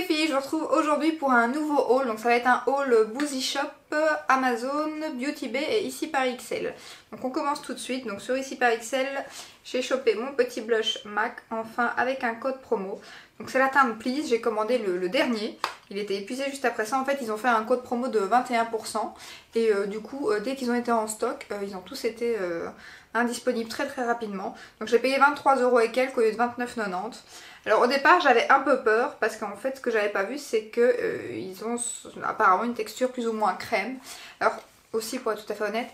les filles, je vous retrouve aujourd'hui pour un nouveau haul. Donc ça va être un haul Boozy Shop, Amazon, Beauty Bay et Ici par XL. Donc on commence tout de suite. Donc sur Ici par XL, j'ai chopé mon petit blush MAC enfin avec un code promo. Donc c'est la teinte Please, j'ai commandé le dernier. Il était épuisé juste après ça. En fait ils ont fait un code promo de 21%. Et du coup dès qu'ils ont été en stock, ils ont tous été indisponibles très rapidement. Donc j'ai payé 23€ et quelques au lieu de 29,90. Alors au départ j'avais un peu peur parce qu'en fait ce que j'avais pas vu c'est que ils ont apparemment une texture plus ou moins crème. Alors aussi pour être tout à fait honnête,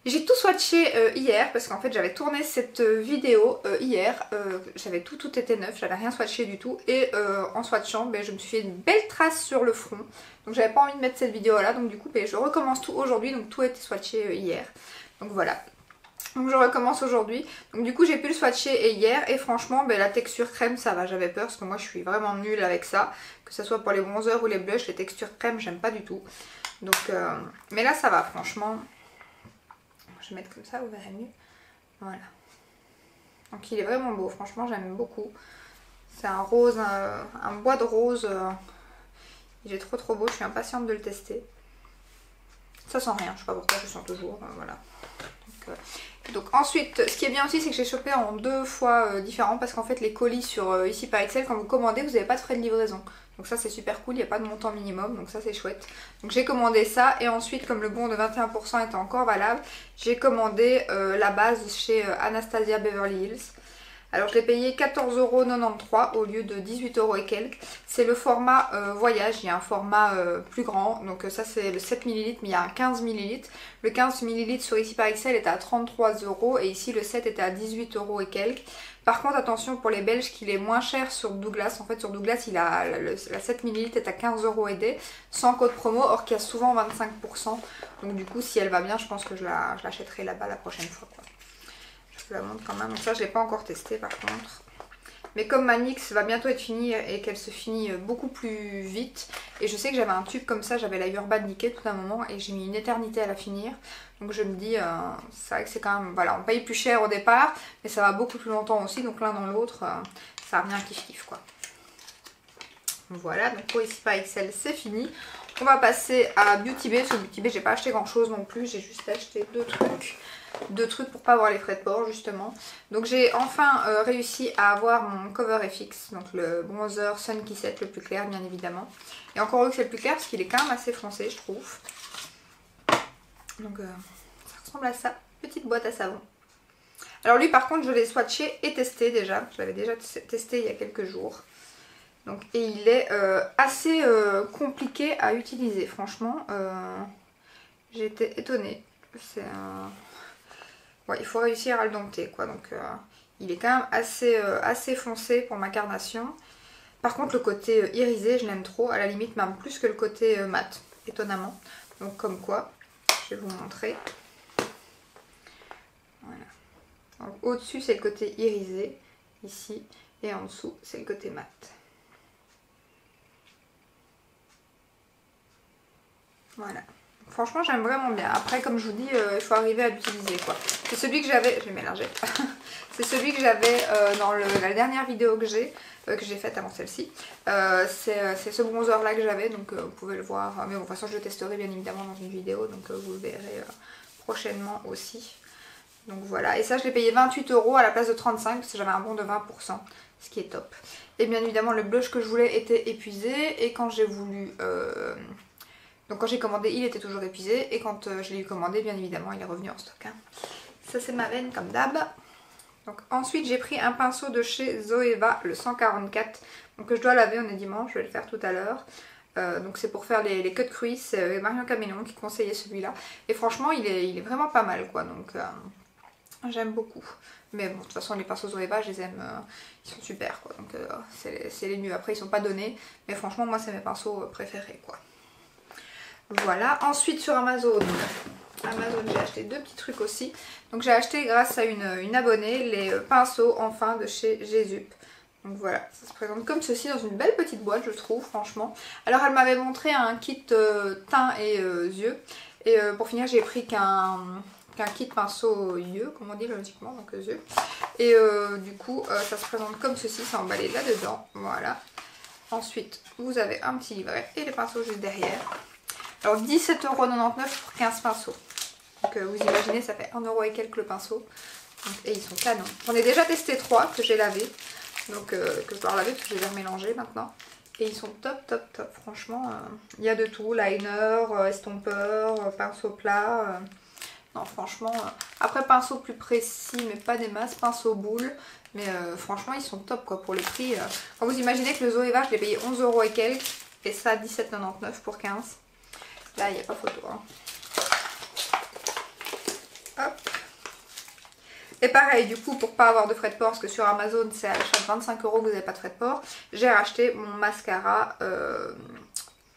j'ai tout swatché hier parce qu'en fait j'avais tourné cette vidéo hier, j'avais tout était neuf, j'avais rien swatché du tout et en swatchant je me suis fait une belle trace sur le front. Donc j'avais pas envie de mettre cette vidéo là, donc du coup je recommence tout aujourd'hui, donc tout a été swatché hier. Donc voilà. Donc je recommence aujourd'hui. Donc du coup j'ai pu le swatcher hier et franchement la texture crème ça va, j'avais peur parce que moi je suis vraiment nulle avec ça. Que ce soit pour les bronzers ou les blushs, les textures crème j'aime pas du tout. Donc mais là ça va franchement. Je vais mettre comme ça, vous verrez mieux. Voilà. Donc il est vraiment beau, franchement j'aime beaucoup. C'est un rose, un bois de rose. Il est trop beau, je suis impatiente de le tester. Ça sent rien, je sais pas pourquoi je sens toujours, voilà. Donc ensuite, ce qui est bien aussi c'est que j'ai chopé en deux fois différents parce qu'en fait les colis sur Ici par XL, quand vous commandez vous n'avez pas de frais de livraison. Donc ça c'est super cool, il n'y a pas de montant minimum, donc ça c'est chouette. Donc j'ai commandé ça et ensuite comme le bon de 21% était encore valable, j'ai commandé la base chez Anastasia Beverly Hills. Alors je l'ai payé 14,93€ au lieu de 18€ et quelques. C'est le format voyage, il y a un format plus grand. Donc ça c'est le 7 ml mais il y a un 15 ml. Le 15 ml sur Ici par XL était à 33€ et ici le 7 était à 18€ et quelques. Par contre attention pour les Belges qu'il est moins cher sur Douglas. En fait sur Douglas il a, la 7 ml est à 15€ et des sans code promo, or qu'il y a souvent 25%. Donc du coup si elle va bien je pense que je l'achèterai là-bas la prochaine fois quoi. Je vous la montre quand même, donc ça je ne l'ai pas encore testé par contre. Mais comme ma NYX va bientôt être finie et qu'elle se finit beaucoup plus vite, et je sais que j'avais un tube comme ça, j'avais la Urban Decay tout un moment et j'ai mis une éternité à la finir. Donc je me dis, c'est vrai que c'est quand même, voilà, on paye plus cher au départ, mais ça va beaucoup plus longtemps aussi, donc l'un dans l'autre, ça revient kiff quoi. Voilà, donc pour Ici par XL c'est fini. On va passer à Beauty Bay. Sur Beauty Bay j'ai pas acheté grand chose non plus, j'ai juste acheté deux trucs pour pas avoir les frais de port justement. Donc j'ai enfin réussi à avoir mon Cover FX, donc le bronzer Sun Kiss Set le plus clair bien évidemment. Et encore heureux que c'est le plus clair parce qu'il est quand même assez foncé je trouve. Donc ça ressemble à ça, petite boîte à savon. Alors lui par contre je l'ai swatché et testé déjà, je l'avais déjà testé il y a quelques jours. Donc, et il est assez compliqué à utiliser, franchement, j'ai été étonnée. C'est ouais, il faut réussir à le dompter, quoi. Donc, il est quand même assez foncé pour ma carnation. Par contre, le côté irisé, je l'aime trop, à la limite même plus que le côté mat, étonnamment. Donc, comme quoi, je vais vous montrer. Voilà. Au-dessus, c'est le côté irisé, ici, et en dessous, c'est le côté mat. Voilà. Franchement j'aime vraiment bien. Après comme je vous dis il faut arriver à l'utiliser quoi. C'est celui que j'avais, je vais mélanger. C'est celui que j'avais dans la dernière vidéo que j'ai faite avant celle-ci. C'est ce bronzer là que j'avais, donc vous pouvez le voir. Mais bon, de toute façon je le testerai bien évidemment dans une vidéo, donc vous le verrez prochainement aussi. Donc voilà, et ça je l'ai payé 28€ à la place de 35 parce que j'avais un bon de 20%, ce qui est top. Et bien évidemment le blush que je voulais était épuisé et quand j'ai voulu... donc quand j'ai commandé il était toujours épuisé et quand je l'ai commandé bien évidemment il est revenu en stock. Hein. Ça c'est ma veine comme d'hab. Donc ensuite j'ai pris un pinceau de chez Zoeva, le 144. Donc que je dois laver, on est dimanche, je vais le faire tout à l'heure. Donc c'est pour faire les cut crease, c'est Marion Caméléon qui conseillait celui-là. Et franchement il est vraiment pas mal quoi, donc j'aime beaucoup. Mais bon de toute façon les pinceaux Zoeva je les aime, ils sont super quoi. Donc c'est les mieux, après ils sont pas donnés. Mais franchement moi c'est mes pinceaux préférés quoi. Voilà, ensuite sur Amazon j'ai acheté deux petits trucs aussi. Donc j'ai acheté grâce à une abonnée les pinceaux enfin de chez Jésup. Donc voilà, ça se présente comme ceci dans une belle petite boîte je trouve franchement. Alors elle m'avait montré un kit teint et yeux. Et pour finir j'ai pris qu'un kit pinceau yeux, comme on dit logiquement, donc yeux. Et du coup ça se présente comme ceci, c'est emballé là-dedans, voilà. Ensuite, vous avez un petit livret et les pinceaux juste derrière. Alors 17,99 € pour 15 pinceaux. Donc vous imaginez, ça fait 1 € et quelques le pinceau. Donc, et ils sont canons. J'en ai déjà testé 3 que j'ai lavé. Donc que je dois laver parce que je vais les remélanger maintenant. Et ils sont top top top. Franchement, il y a de tout. Liner, estompeur, pinceau plat. Non franchement. Après pinceau plus précis mais pas des masses. Pinceau boule. Mais franchement ils sont top quoi pour le prix. Quand vous imaginez que le Zoeva je l'ai payé 11 € et quelques. Et ça 17,99 € pour 15. Là il n'y a pas photo. Hein. Hop. Et pareil, du coup, pour pas avoir de frais de port, parce que sur Amazon, c'est à l'achat de 25 € que vous n'avez pas de frais de port, j'ai racheté mon mascara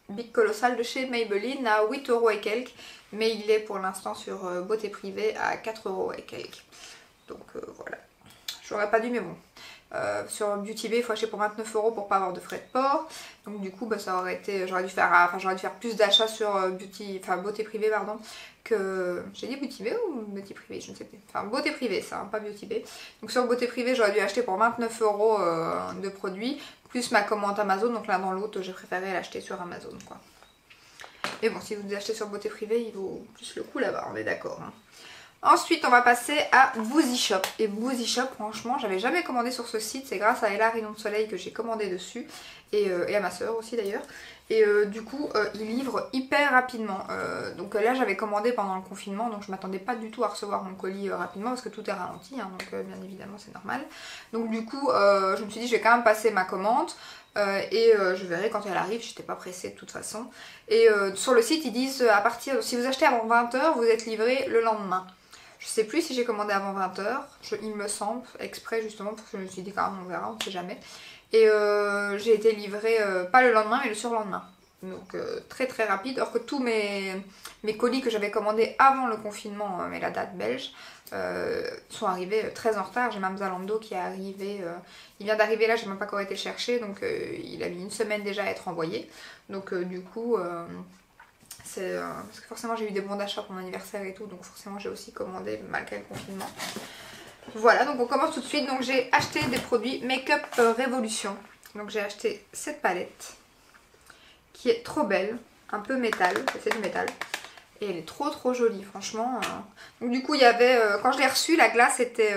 Big Colossal de chez Maybelline à 8 € et quelques. Mais il est pour l'instant sur Beauté Privée à 4 € et quelques. Donc voilà. J'aurais pas dû, mais bon. Sur Beauty Bay, il faut acheter pour 29 € pour pas avoir de frais de port. Donc du coup, bah, ça aurait été, j'aurais dû faire plus d'achats sur Beauté Privée, pardon, que j'ai dit Beauty Bay ou Beauty Privée, je ne sais plus. Enfin Beauté Privée, ça, hein, pas Beauty Bay. Donc sur Beauté Privée, j'aurais dû acheter pour 29 € de produits plus ma commande Amazon. Donc l'un dans l'autre, j'ai préféré l'acheter sur Amazon, quoi. Et bon, si vous achetez sur Beauté Privée, il vaut plus le coup là-bas, on est d'accord. Hein. Ensuite, on va passer à Boozy Shop. Et Boozy Shop, franchement, j'avais jamais commandé sur ce site. C'est grâce à Ella Rayon de Soleil que j'ai commandé dessus. Et à ma soeur aussi d'ailleurs. Et du coup, ils livrent hyper rapidement. Donc là, j'avais commandé pendant le confinement. Donc je m'attendais pas du tout à recevoir mon colis rapidement. Parce que tout est ralenti. Hein, donc bien évidemment, c'est normal. Donc du coup, je me suis dit, je vais quand même passer ma commande. Je verrai quand elle arrive, j'étais pas pressée de toute façon. Et sur le site, ils disent, si vous achetez avant 20 h, vous êtes livré le lendemain. Je sais plus si j'ai commandé avant 20 h, il me semble, exprès justement, parce que je me suis dit quand même on verra, on sait jamais. Et j'ai été livrée, pas le lendemain, mais le surlendemain. Donc très très rapide, alors que tous mes colis que j'avais commandés avant le confinement, mais la date belge, sont arrivés très en retard. J'ai même Zalando qui est arrivé, il vient d'arriver là, j'ai même pas encore été le chercher, donc il a mis 1 semaine déjà à être envoyé. Donc du coup... parce que forcément j'ai eu des bons d'achat pour mon anniversaire et tout, donc forcément j'ai aussi commandé malgré le confinement. Voilà, donc on commence tout de suite. Donc j'ai acheté des produits Make-up Révolution. Donc j'ai acheté cette palette qui est trop belle, un peu métal, c'est du métal. Et elle est trop trop jolie franchement. Donc du coup il y avait, quand je l'ai reçue, la glace était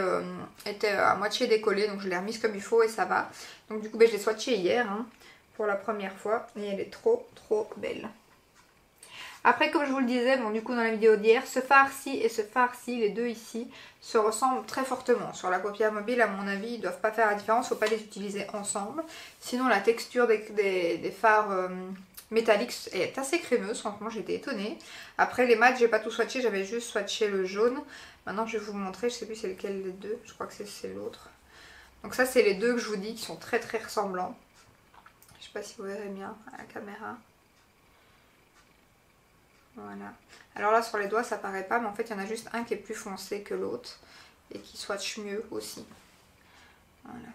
à moitié décollée, donc je l'ai remise comme il faut et ça va. Donc du coup je l'ai swatchée hier hein, pour la première fois et elle est trop trop belle. Après, comme je vous le disais, bon, du coup dans la vidéo d'hier, ce fard-ci et ce fard-ci, les deux ici, se ressemblent très fortement. Sur la paupière mobile, à mon avis, ils ne doivent pas faire la différence, il ne faut pas les utiliser ensemble. Sinon, la texture des fards métalliques est assez crémeuse, franchement j'étais étonnée. Après, les mats, j'ai pas tout swatché, j'avais juste swatché le jaune. Maintenant, je vais vous montrer, je sais plus c'est lequel des deux, je crois que c'est l'autre. Donc ça, c'est les deux que je vous dis qui sont très très ressemblants. Je sais pas si vous verrez bien à la caméra. Voilà. Alors là sur les doigts ça paraît pas, mais en fait il y en a juste un qui est plus foncé que l'autre et qui swatch mieux aussi. Voilà.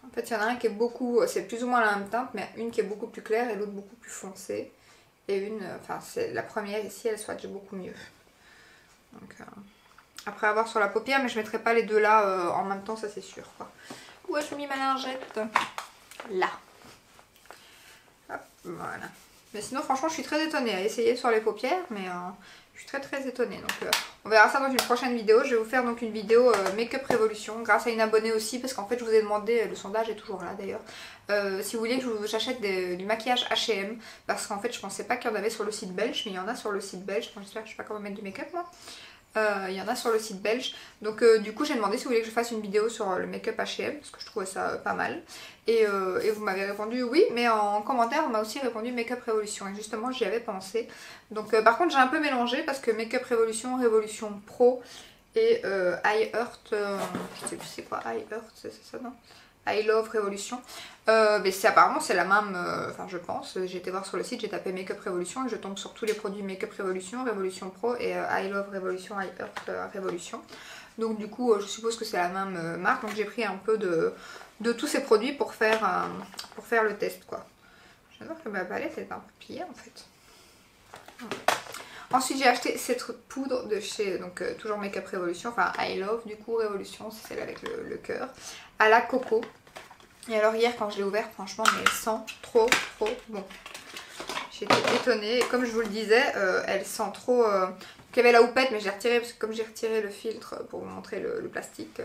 En fait il y en a un qui est beaucoup, c'est plus ou moins la même teinte, mais une qui est beaucoup plus claire et l'autre beaucoup plus foncée. Et une, enfin c'est la première ici, elle swatch beaucoup mieux. Donc après avoir sur la paupière, mais je mettrai pas les deux là en même temps, ça c'est sûr quoi. Où ai-je mis ma lingette? Là. Hop, voilà. Mais sinon franchement je suis très étonnée à essayer sur les paupières, mais je suis très très étonnée. Donc on verra ça dans une prochaine vidéo. Je vais vous faire donc une vidéo Make-up Révolution grâce à une abonnée aussi, parce qu'en fait je vous ai demandé, le sondage est toujours là d'ailleurs, si vous voulez que j'achète du maquillage H&M, parce qu'en fait je pensais pas qu'il y en avait sur le site belge, mais il y en a sur le site belge. Enfin, j'espère que je sais pas comment mettre du make-up moi. Il y en a sur le site belge. Donc du coup j'ai demandé si vous voulez que je fasse une vidéo sur le make-up H&M, parce que je trouvais ça pas mal. Et vous m'avez répondu oui, mais en commentaire on m'a aussi répondu Make-up Révolution. Et justement j'y avais pensé. Donc par contre j'ai un peu mélangé, parce que Make-up Révolution, Révolution Pro et I Heart, je sais plus c'est quoi I Heart, c'est ça non? I Love Révolution. Mais apparemment c'est la même, enfin je pense, j'ai été voir sur le site, j'ai tapé Make-up Révolution et je tombe sur tous les produits Make-up Révolution, Révolution Pro et I Love Révolution, I Heart Révolution. Donc du coup je suppose que c'est la même marque, donc j'ai pris un peu de tous ces produits pour faire le test quoi. Je viens de voir que ma palette est un peu pliée en fait. Ensuite j'ai acheté cette poudre de chez toujours Make Up Revolution, enfin I Love du coup Revolution, c'est celle avec le cœur, à la coco. Et alors hier quand je l'ai ouverte, franchement mais elle sent trop bon. J'étais étonnée, et comme je vous le disais, elle sent trop... il y avait la houppette mais j'ai retiré parce que comme j'ai retiré le filtre pour vous montrer le plastique,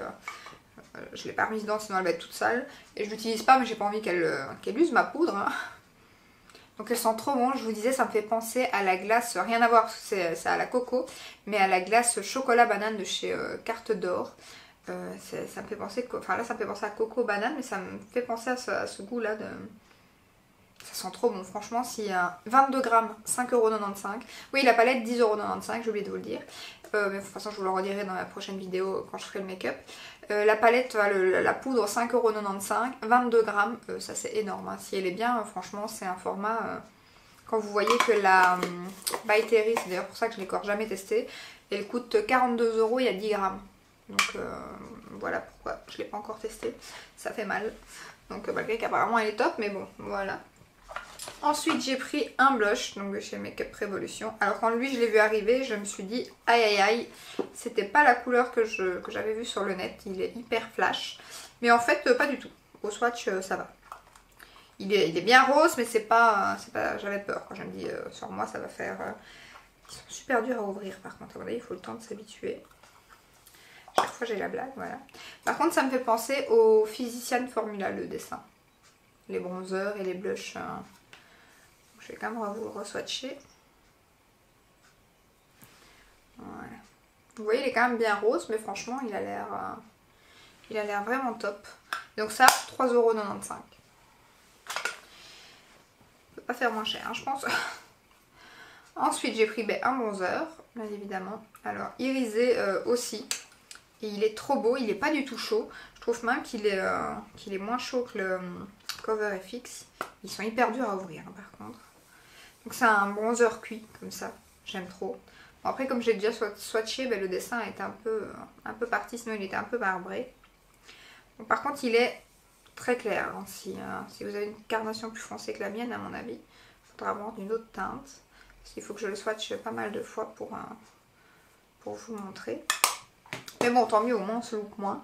je l'ai pas remise dedans sinon elle va être toute sale. Et je l'utilise pas mais j'ai pas envie qu'elle use ma poudre. Hein. Donc elle sent trop bon, je vous disais ça me fait penser à la glace, rien à voir parce que c'est à la coco, mais à la glace chocolat banane de chez Carte d'Or. Ça me fait penser, enfin là ça me fait penser à coco banane, mais ça me fait penser à ce goût là de... Ça sent trop bon, franchement, si 22 grammes, 5,95€. Oui, la palette 10,95€, j'ai oublié de vous le dire. Mais de toute façon, je vous le redirai dans ma prochaine vidéo quand je ferai le make-up. La palette, la poudre 5,95€, 22 grammes, ça c'est énorme. Hein. Si elle est bien, franchement, c'est un format... quand vous voyez que la By Terry, c'est d'ailleurs pour ça que je ne l'ai encore jamais testé, elle coûte 42€, il y a 10 grammes. Donc voilà pourquoi je ne l'ai pas encore testé. Ça fait mal. Donc malgré qu'apparemment elle est top, mais bon, voilà. Ensuite j'ai pris un blush donc de chez Make Up Revolution. Alors quand lui je l'ai vu arriver, je me suis dit aïe aïe aïe, c'était pas la couleur que j'avais vue sur le net, il est hyper flash. Mais en fait pas du tout, au swatch ça va. Il est bien rose mais c'est pas j'avais peur quand je me dis sur moi ça va faire... Ils sont super durs à ouvrir par contre, à mon avis il faut le temps de s'habituer. Chaque fois j'ai la blague, voilà. Par contre ça me fait penser au Physician Formula le dessin. Les bronzers et les blushs. Je vais quand même vous re-swatcher. Voilà. Vous voyez, il est quand même bien rose, mais franchement, il a l'air vraiment top. Donc ça, 3,95€. On peut pas faire moins cher, hein, je pense. Ensuite, j'ai pris un bronzer, bien évidemment. Alors, irisé aussi. Et il est trop beau, il est pas du tout chaud. Je trouve même qu'il est moins chaud que le Cover FX. Ils sont hyper durs à ouvrir, hein, par contre. Donc c'est un bronzer cuit comme ça, j'aime trop. Bon, après comme j'ai déjà swatché, le dessin est un peu parti, sinon il était un peu marbré. Bon, par contre il est très clair, hein, si vous avez une carnation plus foncée que la mienne à mon avis, il faudra avoir une autre teinte. Parce qu'il faut que je le swatche pas mal de fois pour vous montrer. Mais bon tant mieux, au moins on se loupe moins.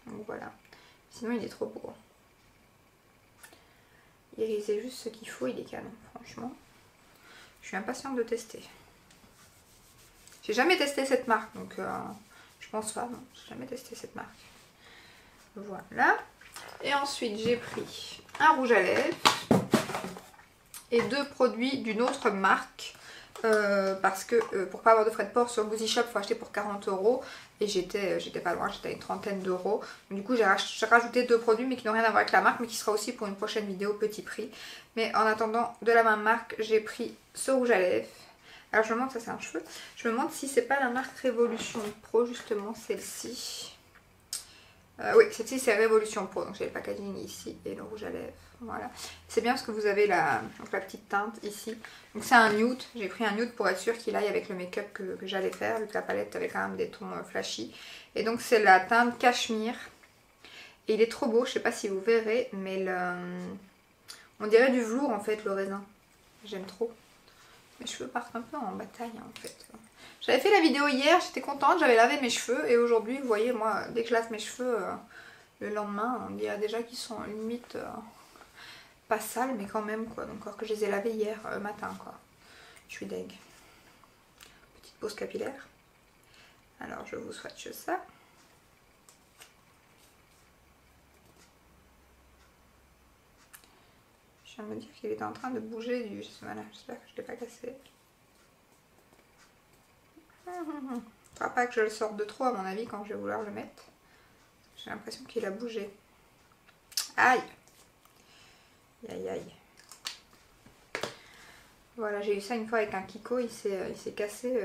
Donc voilà, sinon il est trop beau. Irisez juste ce qu'il faut, il est canon franchement. Je suis impatiente de tester. J'ai jamais testé cette marque, donc je pense pas, non, j'ai jamais testé cette marque. Voilà. Et ensuite j'ai pris un rouge à lèvres et deux produits d'une autre marque. Parce que pour pas avoir de frais de port sur Boozy Shop, il faut acheter pour 40€. Et j'étais pas loin, j'étais à une trentaine d'euros. Du coup j'ai rajouté deux produits mais qui n'ont rien à voir avec la marque, mais qui sera aussi pour une prochaine vidéo petit prix. Mais en attendant, de la même marque, j'ai pris ce rouge à lèvres. Alors je me demande, ça c'est un cheveu. Je me demande si c'est pas la marque Révolution Pro justement, celle-ci. Oui, celle-ci c'est Révolution Pro, donc j'ai le packaging ici et le rouge à lèvres, voilà. C'est bien parce que vous avez la petite teinte ici. Donc c'est un nude, j'ai pris un nude pour être sûr qu'il aille avec le make-up que j'allais faire, vu que la palette avait quand même des tons flashy. Et donc c'est la teinte Cachemire. Et il est trop beau, je sais pas si vous verrez, mais on dirait du velours en fait, le raisin. J'aime trop. Mes cheveux partent un peu en bataille en fait. J'avais fait la vidéo hier, j'étais contente, j'avais lavé mes cheveux et aujourd'hui, vous voyez, moi, dès que je lave mes cheveux, le lendemain, on dirait déjà qu'ils sont limite pas sales, mais quand même, quoi. Donc, encore que je les ai lavés hier matin, quoi. Je suis deg. Petite pause capillaire. Alors, je vous swatche ça. Je viens de me dire qu'il était en train de bouger du... Voilà, j'espère que je ne l'ai pas cassé. Il ne faudra pas que je le sorte de trop à mon avis quand je vais vouloir le mettre. J'ai l'impression qu'il a bougé. Aïe! Aïe aïe. Voilà, j'ai eu ça une fois avec un Kiko, il s'est cassé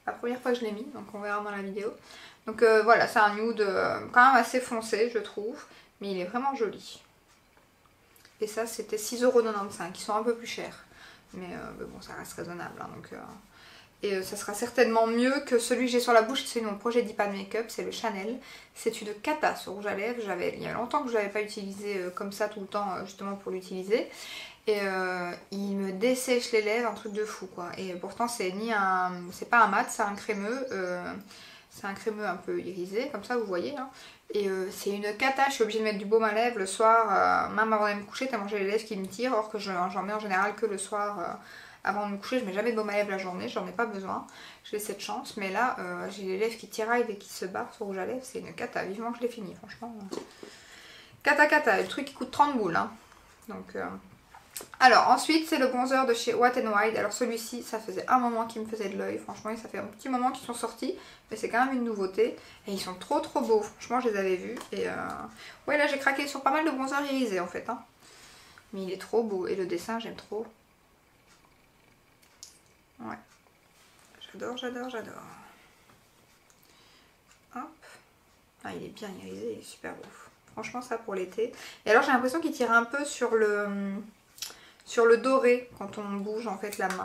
la première fois que je l'ai mis, donc on verra dans la vidéo. Donc voilà, c'est un nude quand même assez foncé je trouve, mais il est vraiment joli. Et ça c'était 6,95€, ils sont un peu plus chers. Mais bon, ça reste raisonnable, hein, donc... Et ça sera certainement mieux que celui que j'ai sur la bouche, c'est mon projet d'Ipan Makeup, c'est le Chanel. C'est une cata ce rouge à lèvres, il y a longtemps que je ne l'avais pas utilisé comme ça tout le temps justement pour l'utiliser. et il me dessèche les lèvres, un truc de fou quoi. Et pourtant c'est pas un mat, c'est un crémeux. C'est un crémeux un peu irisé, comme ça vous voyez. Hein. Et c'est une cata, je suis obligée de mettre du baume à lèvres le soir, même avant d'aller me coucher, tellement j'ai les lèvres qui me tirent, or que j'en mets en général que le soir avant de me coucher. Je mets jamais de baume à lèvres la journée, j'en ai pas besoin, j'ai cette chance. Mais là, j'ai les lèvres qui tiraillent et qui se barrent sur rouge à lèvres, c'est une cata, vivement que je l'ai fini, franchement. Cata, le truc qui coûte 30 boules. Hein. Donc... Alors ensuite c'est le bronzer de chez Wet n Wild. Alors celui-ci ça faisait un moment qu'il me faisait de l'œil. Franchement ça fait un petit moment qu'ils sont sortis. Mais c'est quand même une nouveauté. Et ils sont trop beaux. Franchement je les avais vus. Et ouais là j'ai craqué sur pas mal de bronzers irisés en fait. Hein. Mais il est trop beau. Et le dessin j'aime trop. Ouais. J'adore. Hop. Ah il est bien irisé. Il est super beau. Franchement ça pour l'été. Et alors j'ai l'impression qu'il tire un peu sur le doré quand on bouge en fait la main.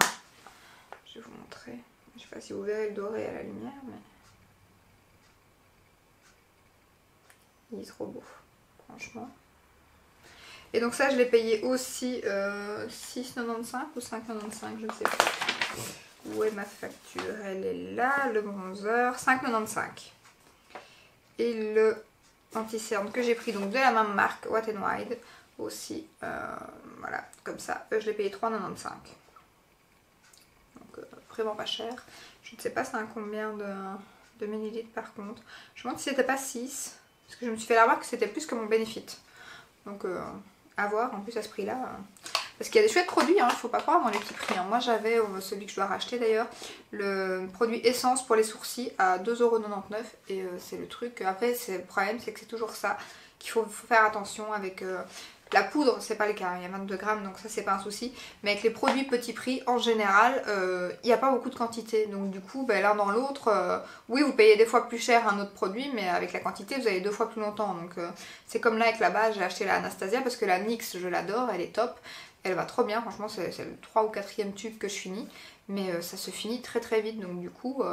Je vais vous montrer. Je sais pas si vous verrez le doré à la lumière, mais il est trop beau, franchement. Et donc ça je l'ai payé aussi 6,95 ou 5,95, je ne sais pas. Où est ma facture? Elle est là, le bronzer, 5,95. Et le anti-cerne que j'ai pris donc de la même marque, Wet n Wild. Aussi, voilà, comme ça, je l'ai payé 3,95. Donc vraiment pas cher. Je ne sais pas c'est un combien de millilitres par contre. Je me demande si c'était pas 6, parce que je me suis fait la remarque que c'était plus que mon Benefit. Donc à voir, en plus à ce prix là. Parce qu'il y a des chouettes produits, hein, il ne faut pas croire dans les petits prix. Hein. Moi j'avais, celui que je dois racheter d'ailleurs, le produit essence pour les sourcils à 2,99 €. Et c'est le truc, après le problème c'est que c'est toujours ça, qu'il faut faire attention avec... la poudre, c'est pas le cas, il y a 22 grammes donc ça c'est pas un souci. Mais avec les produits petit prix, en général, il n'y a pas beaucoup de quantité. Donc du coup, l'un dans l'autre, oui vous payez des fois plus cher un autre produit, mais avec la quantité vous avez 2 fois plus longtemps. Donc c'est comme là avec la base, j'ai acheté la Anastasia parce que la NYX je l'adore, elle est top. Elle va trop bien, franchement c'est le 3 ou 4e tube que je finis. Mais ça se finit très vite, donc du coup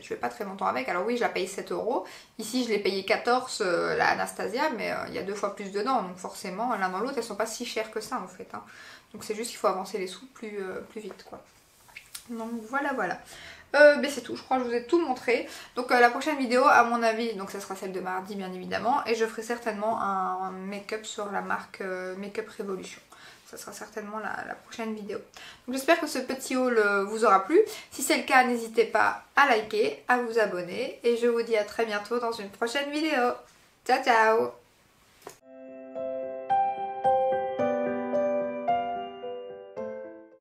je vais pas très longtemps avec. Alors oui je la paye 7 €, ici je l'ai payé 14 la Anastasia, mais il y a 2 fois plus dedans, donc forcément l'un dans l'autre elles sont pas si chères que ça en fait. Hein. Donc c'est juste qu'il faut avancer les sous plus vite quoi. Donc voilà. C'est tout, je crois que je vous ai tout montré. Donc la prochaine vidéo à mon avis, donc ça sera celle de mardi bien évidemment, et je ferai certainement un make-up sur la marque Make-up Revolution. Ça sera certainement la prochaine vidéo. Donc j'espère que ce petit haul vous aura plu. Si c'est le cas, n'hésitez pas à liker, à vous abonner. Et je vous dis à très bientôt dans une prochaine vidéo. Ciao ciao!